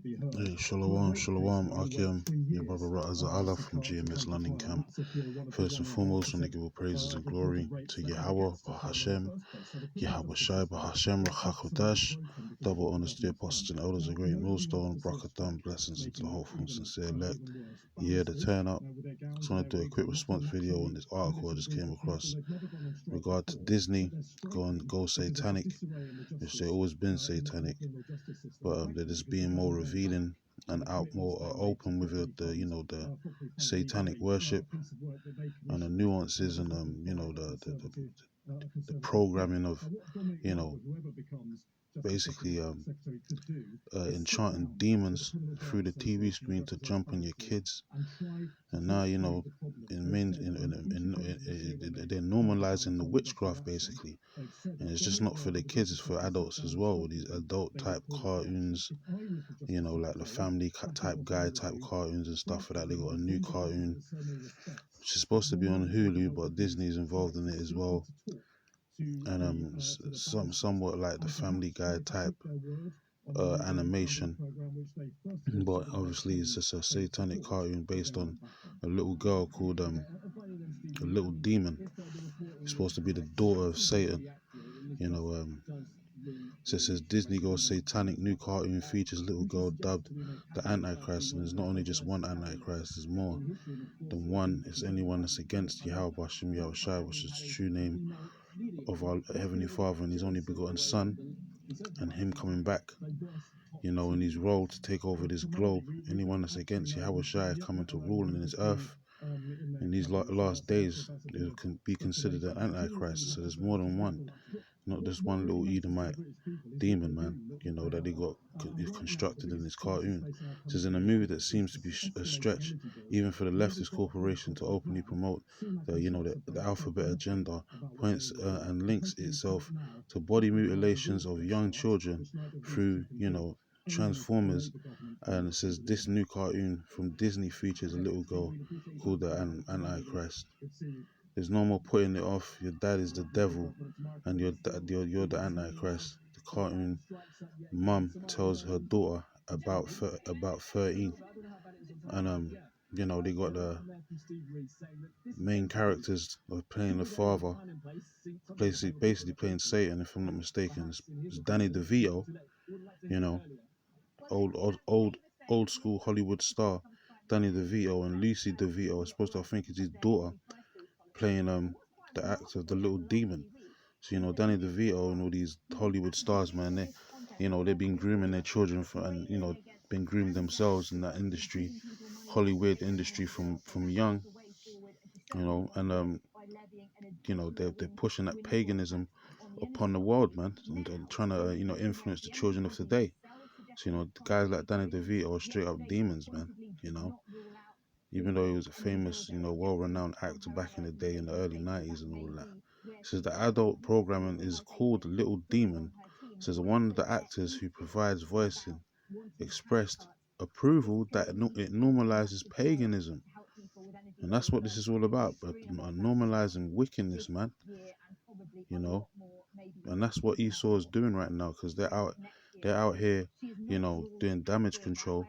Hey, Shalom, Shalom, Akim, your brother Ra'aza Allah from GMS London Camp. First and foremost, when they give all praises and glory to Yahweh, Bahashem, Yahweh Shai, Bahashem, Rachakodash, double honors to the apostles and elders, a great millstone, Brakatam, blessings into the hopeful and sincere elect. Yeah, the turn up. Just want to do a quick response video on this article I just came across regard to Disney go satanic, which they always been satanic, but they're just being more revealing and out more open with the satanic worship and the nuances and the programming of basically enchanting demons through the TV screen to jump on your kids. And now they're normalizing the witchcraft basically, and it's just not for the kids, it's for adults as well. These adult type cartoons, like the family type guy type cartoons and stuff for that. They got a new cartoon which is supposed to be on Hulu, but Disney's involved in it as well, and somewhat like the Family Guy type animation, but obviously it's just a satanic cartoon based on a little girl called a little demon. It's supposed to be the daughter of Satan. So it says Disney goes satanic, new cartoon features little girl dubbed the Antichrist, and there's not only just one Antichrist, there's more than one. It's anyone that's against Yahweh Hashem Yahweh Shai, which is the true name of our Heavenly Father and His only begotten Son, and Him coming back, in His role to take over this globe. Anyone that's against Yahweh Shai coming to rule in this earth in these last days, it can be considered an Antichrist. So there's more than one, not just one little Edomite demon, man, that they got constructed in this cartoon. This is in a movie that seems to be a stretch, even for the leftist corporation to openly promote the alphabet agenda, points and links itself to body mutilations of young children through, Transformers. And it says this new cartoon from Disney features a little girl called the Antichrist. There's no more putting it off. Your dad is the devil, and you're the Antichrist. The cartoon mum tells her daughter about 13, and they got the main characters of playing the father, basically playing Satan, if I'm not mistaken. It's Danny DeVito, old school Hollywood star Danny DeVito, and Lucy DeVito is supposed to, I think, is his daughter, playing the act of the little demon. So Danny DeVito and all these Hollywood stars, man, they've been grooming their children and been groomed themselves in that industry, Hollywood industry from young, and they're pushing that paganism upon the world, man, and trying to influence the children of today. So the guys like Danny DeVito are straight up demons, man. Even though he was a famous, well-renowned actor back in the day in the early 90s and all that. It says the adult programming is called Little Demon. It says one of the actors who provides voicing expressed approval that it normalizes paganism. And that's what this is all about, but normalizing wickedness, man. And that's what Esau is doing right now, because they're out here, doing damage control,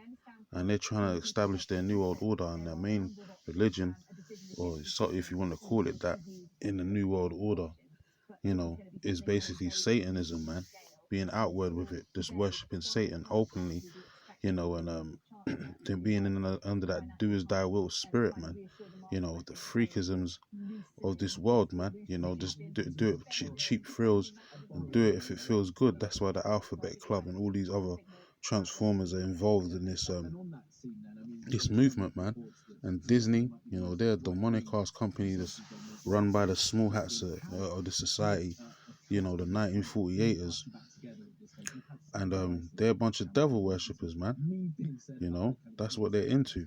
and they're trying to establish their new world order, and their main religion, or if you want to call it that, in the new world order, is basically Satanism, man. Being outward with it, just worshiping Satan openly, and them being under that do as thy will spirit, man. The freakisms of this world, man. Just do it cheap thrills, and do it if it feels good. That's why the Alphabet Club and all these other Transformers are involved in this movement, man. And Disney, they're a demonic ass company that's run by the small hats of the society, the 1948ers, and they're a bunch of devil worshippers, man. That's what they're into.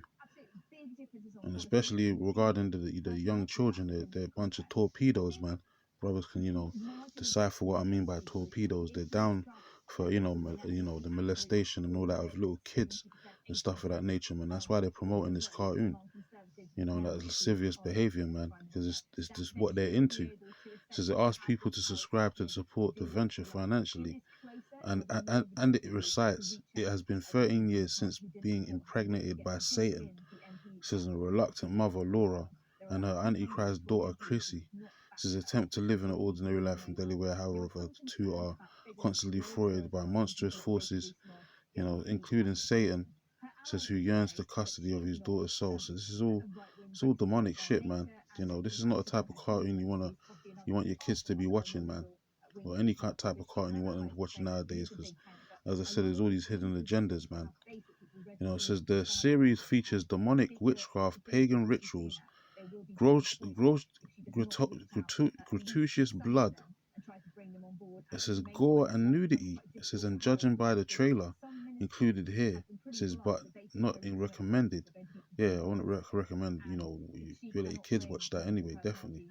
And especially regarding the young children, they're a bunch of torpedoes, man. Brothers can, decipher what I mean by torpedoes. They're down for, the molestation and all that of little kids and stuff of that nature, man. That's why they're promoting this cartoon, that lascivious behavior, man, because it's just what they're into. It says it asks people to subscribe to support the venture financially. And it recites, it has been 13 years since being impregnated by Satan, says a reluctant mother, Laura, and her Antichrist daughter, Chrissy. Says attempt to live an ordinary life in Delaware, however, the two are constantly thwarted by monstrous forces, including Satan, says who yearns the custody of his daughter's soul. So this is all, it's all demonic shit, man. This is not a type of cartoon you want your kids to be watching, man, or any type of cartoon you want them to watch nowadays, because as I said, there's all these hidden agendas, man. It says the series features demonic witchcraft, pagan rituals, gratuitous blood. It says gore and nudity. It says, and judging by the trailer included here, it says, but not in recommended. Yeah, I want to recommend, you let your kids watch that anyway, definitely.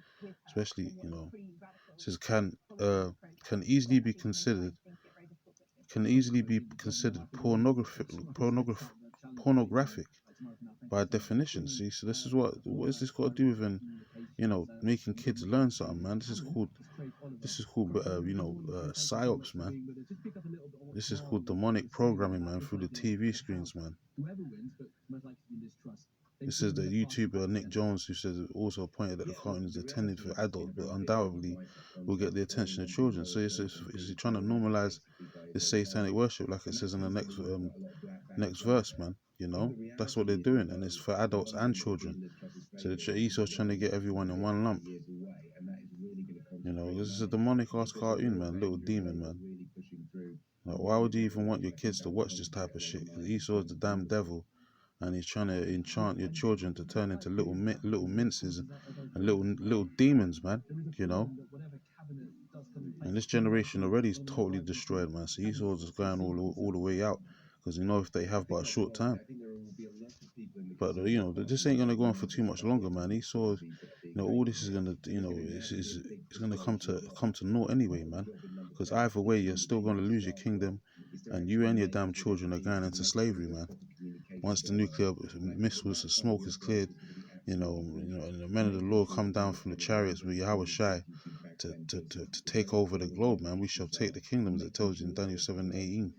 Especially, it says can easily be considered pornographic by definition. See, so this is what is this got to do with making kids learn something, man? This is called psyops, man. This is called demonic programming, man, through the TV screens, man. This is the YouTuber Nick Jones, who says, also pointed that the cartoon is intended for adults, but undoubtedly will get the attention of children. So is he trying to normalize this satanic worship, like it says in the next verse, man? That's what they're doing, and it's for adults and children. So Esau's trying to get everyone in one lump. This is a demonic ass cartoon, man. Little demon, man. Like, why would you even want your kids to watch this type of shit? Because Esau's the damn devil, and he's trying to enchant your children to turn into little minces and little demons, man. And this generation already is totally destroyed, man. So Esau's just going all the way out, because if they have but a short time. But this ain't gonna go on for too much longer, man. Esau, all this is gonna, it's gonna come to naught anyway, man. Because either way, you're still gonna lose your kingdom, and you and your damn children are going into slavery, man. Once the nuclear missiles and smoke is cleared, and the men of the Lord come down from the chariots with Yahweh Shai to take over the globe, man. We shall take the kingdom, as it tells you in Daniel 7:18.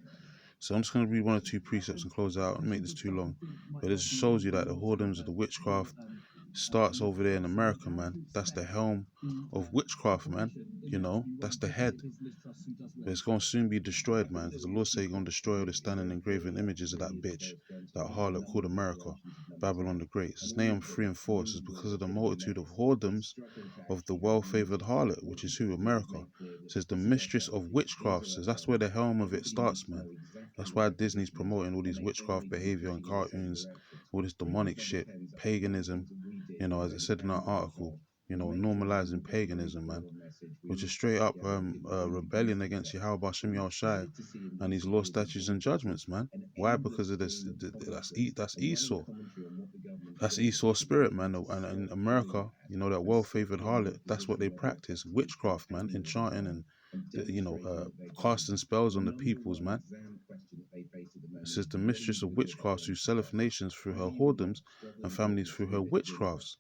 So I'm just going to read one or two precepts and close out and make this too long. But it just shows you that the whoredoms of the witchcraft starts over there in America, man. That's the helm of witchcraft, man. That's the head. But it's going to soon be destroyed, man, because the Lord said he's going to destroy all the standing engraven images of that bitch, that harlot called America, Babylon the Great. It's Nahum 3 and 4. It says, because of the multitude of whoredoms of the well-favored harlot, which is who? America. It says the mistress of witchcraft. Says that's where the helm of it starts, man. That's why Disney's promoting all these witchcraft behavior and cartoons, all this demonic shit, paganism, as it said in our article, normalizing paganism, man, which is straight up rebellion against Yahweh Bashem Yahushai and his law, statutes, and judgments, man. Why? Because of this. That's Esau. That's Esau's spirit, man. And in America, that well-favored harlot, that's what they practice. Witchcraft, man. Enchanting and, casting spells on the peoples, man. It says the mistress of witchcraft who selleth nations through her whoredoms and families through her witchcrafts.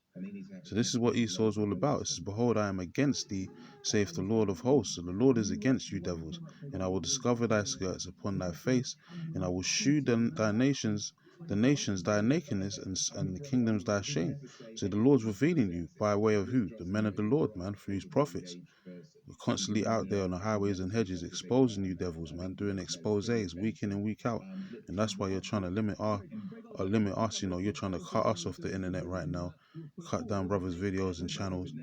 So this is what Esau is all about. It says, behold, I am against thee, saith the Lord of hosts. So the Lord is against you, devils. And I will discover thy skirts upon thy face, and I will shew thy nations thy nakedness, and the kingdoms thy shame. So the Lord's revealing you by way of who? The men of the Lord, man, through his prophets. We're constantly out there on the highways and hedges exposing you devils, man, doing exposés week in and week out. And that's why you're trying to limit us, you're trying to cut us off the internet right now, cut down brothers' videos and channels,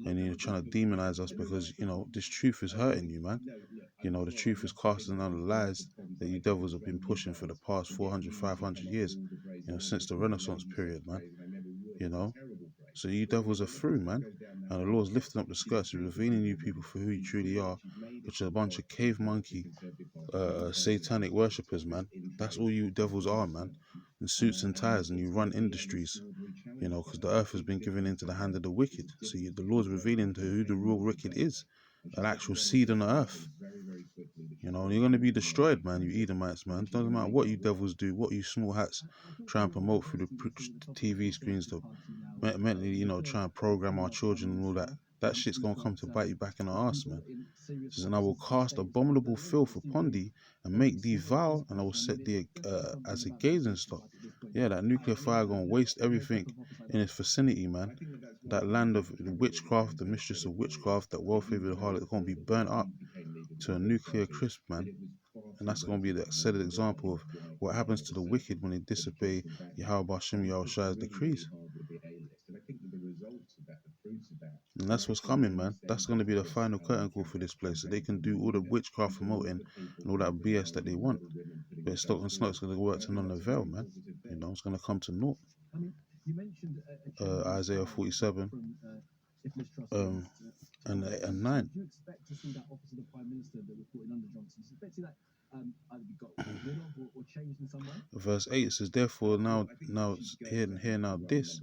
and you're trying to demonize us because, this truth is hurting you, man. The truth is casting down the lies that you devils have been pushing for the past 400, 500 years, since the Renaissance period, man. So you devils are through, man. And the Lord's lifting up the skirts, revealing you people for who you truly are, which are a bunch of cave monkey, satanic worshippers, man. That's all you devils are, man. In suits and ties, and you run industries, because the earth has been given into the hand of the wicked. So the Lord's revealing to who the real wicked is, an actual seed on the earth. You're going to be destroyed, man, you Edomites, man. Doesn't matter what you devils do, what you small hats try and promote through the TV screens to mentally, try and program our children and all that. that shit's gonna come to bite you back in the ass, man. It says, and I will cast abominable filth upon thee, and make thee vile, and I will set thee as a gazing stock. Yeah, that nuclear fire gonna waste everything in its vicinity, man. That land of witchcraft, the mistress of witchcraft, that well-favored harlot, gonna be burnt up to a nuclear crisp, man. And that's going to be the set example of what happens to the wicked when they disobey Yahweh Hashem Yahushua's decrees. And that's what's coming, man. That's going to be the final curtain call for this place. So they can do all the witchcraft promoting and all that BS that they want. But it's not going to work to none avail, man. You know, it's going to come to naught. Isaiah 47 and 9. Verse 8 says, therefore now hear now this,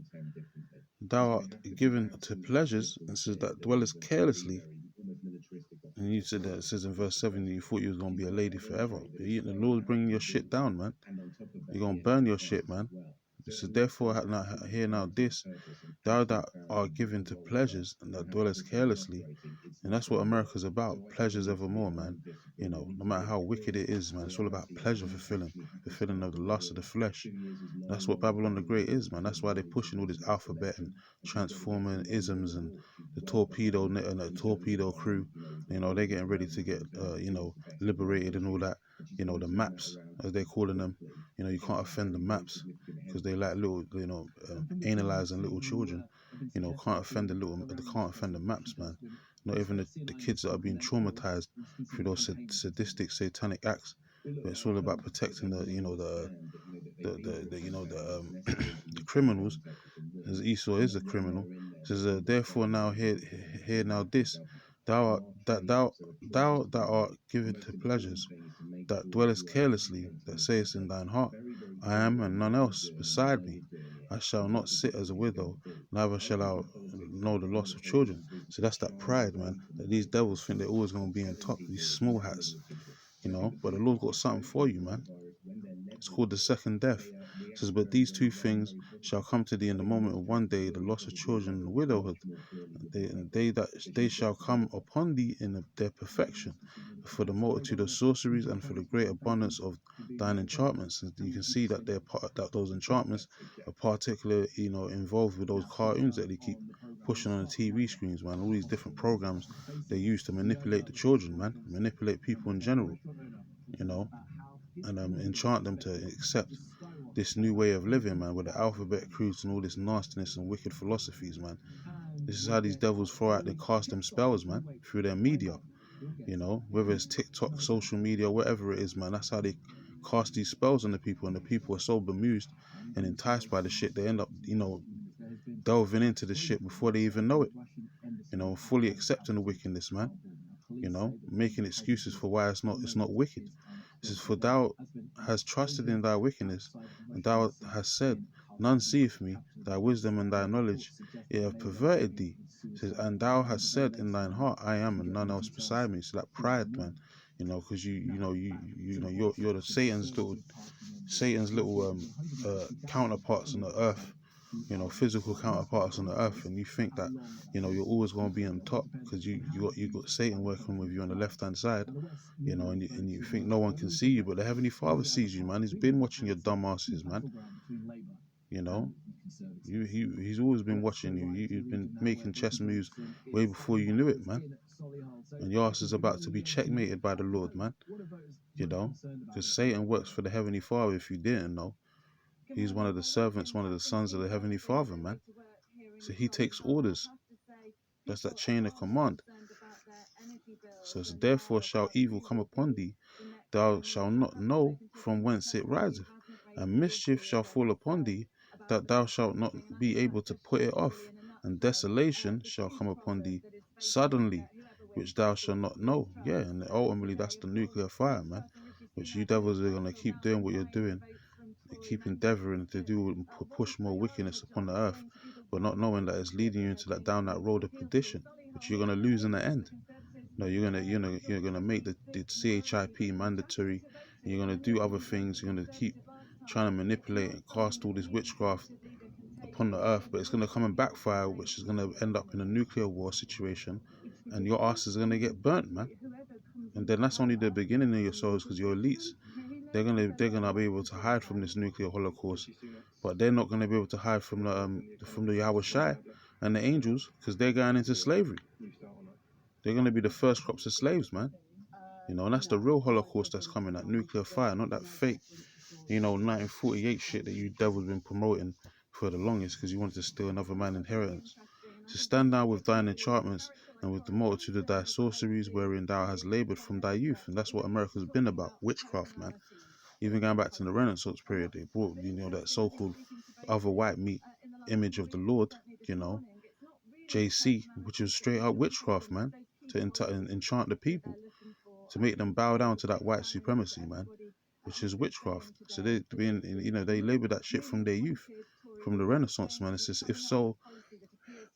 thou art given to pleasures, and says that dwellest carelessly. And you said that it says in verse 7 that you thought you was going to be a lady forever. But the Lord's bringing your shit down, man. You're going to burn your shit, man. It says, therefore hear now this, thou that art given to pleasures, and that dwellest carelessly. And that's what America's about, pleasures evermore, man. You know, no matter how wicked it is, man, it's all about pleasure fulfilling of the lust of the flesh. That's what Babylon the Great is, man. That's why they're pushing all this alphabet and transforming isms and the torpedo and the torpedo crew. You know, they're getting ready to get, liberated and all that. You know, the maps, as they're calling them. You know, you can't offend the maps because they like little, analyzing little children. You know, can't offend the maps, man. Not even the kids that are being traumatized through those sadistic, satanic acts. But it's all about protecting the criminals, as Esau is a criminal. It says, therefore now hear now this, thou that art given to pleasures, that dwellest carelessly, that sayest in thine heart, I am and none else beside me. I shall not sit as a widow, neither shall I know the loss of children. So that's that pride, man, that these devils think they're always going to be on top, these small hats, you know. But the Lord's got something for you, man. It's called the second death. It says, but these two things shall come to thee in the moment of one day, the loss of children and widowhood. They shall come upon thee in their perfection, for the multitude of sorceries and for the great abundance of thine enchantments. And you can see that those enchantments are particularly, involved with those cartoons that they keep pushing on the TV screens, man. All these different programs they use to manipulate the children, man, manipulate people in general, and enchant them to accept this new way of living, man, with the alphabet crews and all this nastiness and wicked philosophies, man. This is how these devils throw out and cast them spells, man, through their media, whether it's TikTok, social media, whatever it is, man. That's how they cast these spells on the people, and the people are so bemused and enticed by the shit, they end up, delving into the shit before they even know it, fully accepting the wickedness, man, making excuses for why it's not wicked. It says, for thou hast trusted in thy wickedness, and thou hast said, none seeth me, thy wisdom and thy knowledge, it have perverted thee. It says, and thou hast said in thine heart, I am, and none else beside me. So that pride, man, because you're the Satan's little counterparts on the earth, physical counterparts on the earth, and you think that, you're always going to be on top because you got Satan working with you on the left hand side, and you think no one can see you, but the Heavenly Father sees you, man. He's been watching your dumb asses, man. He's always been watching you. You've been making chess moves way before you knew it, man. And your ass is about to be checkmated by the Lord, man. Because Satan works for the Heavenly Father. If you didn't know, he's one of the servants, one of the sons of the Heavenly Father, man. So he takes orders. That's that chain of command. So therefore shall evil come upon thee, thou shalt not know from whence it riseth, and mischief shall fall upon thee, that thou shalt not be able to put it off, and desolation shall come upon thee suddenly, which thou shalt not know. Yeah, and ultimately that's the nuclear fire, man, which you devils are going to keep doing what you're doing, and keep endeavoring to do and push more wickedness upon the earth, but not knowing that it's leading you into down that road of perdition, which you're going to lose in the end. No, you're gonna make the CHIP mandatory, and you're gonna do other things. You're gonna keep trying to manipulate and cast all this witchcraft upon the earth, but it's going to come and backfire, which is going to end up in a nuclear war situation, and your ass is going to get burnt, man. And then that's only the beginning of your souls, because your elites, they're gonna be able to hide from this nuclear holocaust, but they're not gonna be able to hide from the Yahweh Shai and the angels, because they're going into slavery. They're gonna be the first crops of slaves, man. You know, and that's the real holocaust that's coming, that nuclear fire, not that fake, 1948 shit that you devils been promoting for the longest, because you wanted to steal another man's inheritance. To stand down with thine enchantments and with the multitude of thy sorceries wherein thou hast labored from thy youth. And that's what America's been about, witchcraft, man. Even going back to the Renaissance period, they brought, that so-called other white meat image of the Lord, JC, which is straight up witchcraft, man, to enchant the people, to make them bow down to that white supremacy, man, which is witchcraft. So they labor that shit from their youth, from the Renaissance, man. It says, if so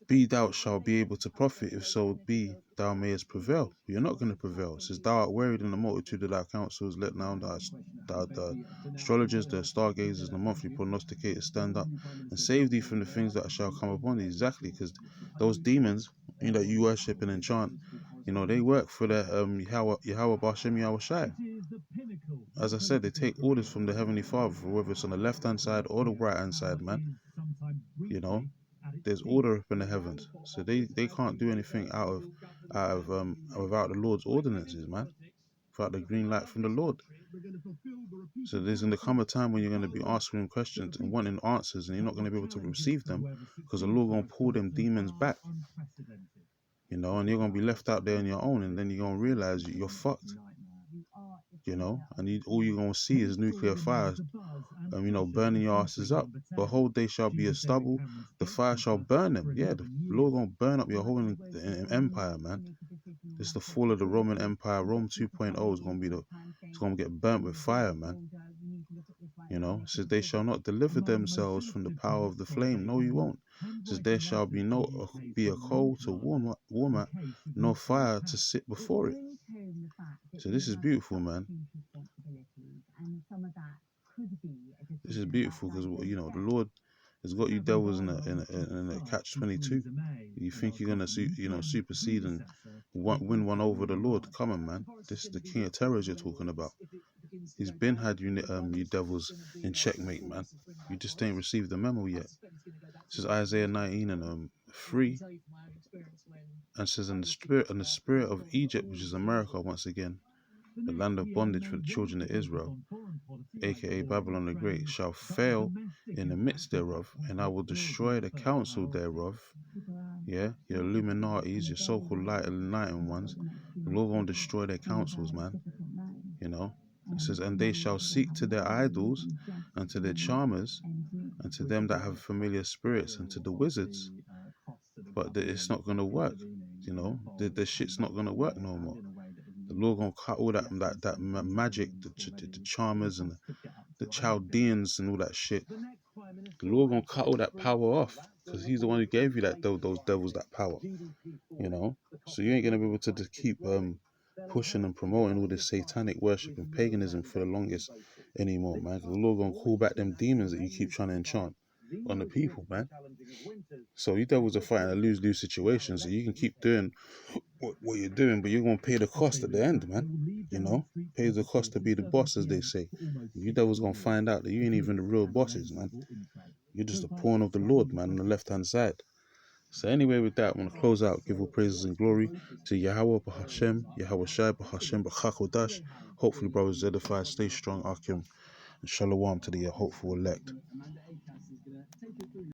be thou shalt be able to profit, if so be thou mayest prevail. You're not going to prevail. It says, thou art wearied in the multitude of thy counsels, let now the astrologers, the stargazers, the monthly prognosticators stand up and save thee from the things that shall come upon thee. Exactly, because those demons that you worship and enchant, they work for the Yahweh Bashem Yahweh Shai. As I said, they take orders from the Heavenly Father, whether it's on the left hand side or the right hand side, man. There's order up in the heavens, so they can't do anything without the Lord's ordinances, man, without the green light from the Lord. So there's going to come a time when you're going to be asking questions and wanting answers, and you're not going to be able to receive them, because the Lord going to pull them demons back, and you're going to be left out there on your own, and then you're going to realize you're fucked, and all you're going to see is nuclear fires, burning your asses up. Behold, they shall be as stubble, the fire shall burn them. Yeah, the Lord gonna burn up your whole empire, man. This is the fall of the Roman Empire. Rome 2.0 is it's gonna get burnt with fire, man. It says they shall not deliver themselves from the power of the flame. No, you won't. It says there shall be a coal to warm at, no fire to sit before it. So this is beautiful, man. This is beautiful, because the Lord has got you devils in a catch-22. You think you're gonna supersede and win one over the Lord? Come on, man. This is the King of Terrors you're talking about. He's been had you devils in checkmate, man. You just ain't received the memo yet. This is Isaiah 19 and 3, and says, in the spirit of Egypt, which is America once again, the land of bondage for the children of Israel, aka Babylon the Great, shall fail in the midst thereof, and I will destroy the counsel thereof. Yeah, your Illuminatis, your so-called enlightened ones, the Lord gonna destroy their councils, man. It says, and they shall seek to their idols, and to their charmers, and to them that have familiar spirits, and to the wizards, but it's not gonna work. The shit's not gonna work no more. The Lord gonna cut all that magic, the charmers and the Chaldeans and all that shit. The Lord gonna cut all that power off, because He's the one who gave you those devils that power. So you ain't gonna be able to just keep pushing and promoting all this satanic worship and paganism for the longest anymore, man. The Lord gonna call back them demons that you keep trying to enchant on the people, man. So you devils are fighting a lose-lose situation. So you can keep doing what you're doing, but you're gonna pay the cost at the end, man. Pay the cost to be the boss, as they say. You devils gonna find out that you ain't even the real bosses, man. You're just a pawn of the Lord, man, on the left-hand side. So anyway, with that, I'm going to close out. Give all praises and glory to Yahweh Bahashem, Yahweh Shai Bahashem Bachakodash. Hopefully, brothers edified, stay strong, Akim, and Shalom to the hopeful elect.